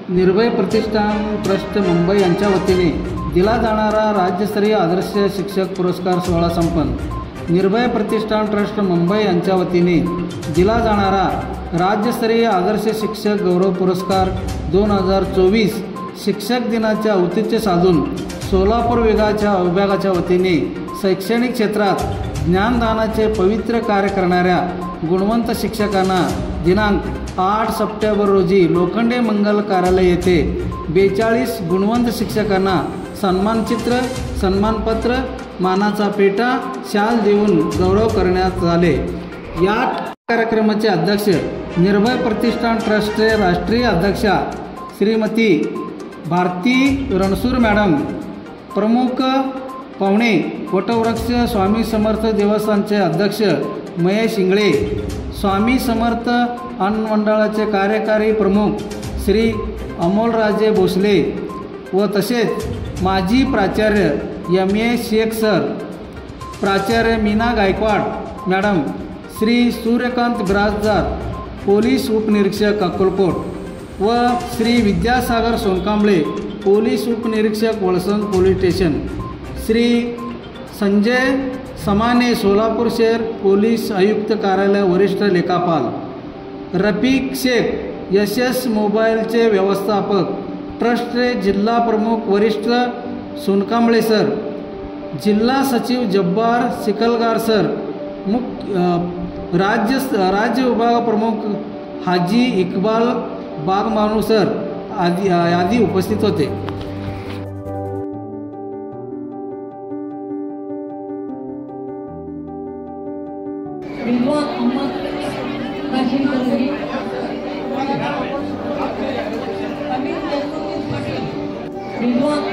निर्भय प्रतिष्ठान ट्रस्ट मुंबई यांच्या वतीने दिला जाणारा राज्यस्तरीय आदर्श शिक्षक पुरस्कार सोहळा संपन्न। निर्भय प्रतिष्ठान ट्रस्ट मुंबई यांच्या वतीने दिला जाणारा राज्यस्तरीय आदर्श शिक्षक गौरव पुरस्कार 2024 शिक्षक दिनाचे औचित्य साधून सोलापूर विभागाच्या वतीने शैक्षणिक क्षेत्रात ज्ञानदानाचे पवित्र कार्य करणाऱ्या गुणवंत शिक्षकांना दिनांक 8 सप्टेंबर रोजी लोखंडे मंगल कार्यालय येथे 42 गुणवंत शिक्षकांना सन्मानचित्र, सन्मानपत्र, मानाचा पेटा, शाल देऊन गौरव करण्यात आले। या कार्यक्रमाचे अध्यक्ष निर्भय प्रतिष्ठान ट्रस्टचे राष्ट्रीय अध्यक्षा श्रीमती भारती रणसूर मॅडम, प्रमुख पाहुणे वटवृक्ष स्वामी समर्थ देवस्थानचे अध्यक्ष महेश इंगळे, स्वामी समर्थ अन्न मंडळाचे कार्यकारी प्रमुख श्री अमोलराजे भोसले व तसेच माजी प्राचार्य MA शेख सर, प्राचार्य मीना गायकवाड मॅडम, श्री सूर्यकांत बिराजदार, पोलीस उपनिरीक्षक अक्कलकोट व श्री विद्यासागर सोनकांबळे, पोलीस उपनिरीक्षक वळसंग पोलीस स्टेशन, श्री संजय समाने, सोलापूर शहर पोलीस आयुक्त कार्यालय वरिष्ठ लेखापाल, रफिक शेख SS मोबाईलचे व्यवस्थापक, ट्रस्टचे जिल्हा प्रमुख वरिष्ठ सोनकांबळे सर, जिल्हा सचिव जब्बार सिकलगार सर, राज्य विभाग प्रमुख हाजी इकबाल बागमानू सर आदी उपस्थित होते। विद्वान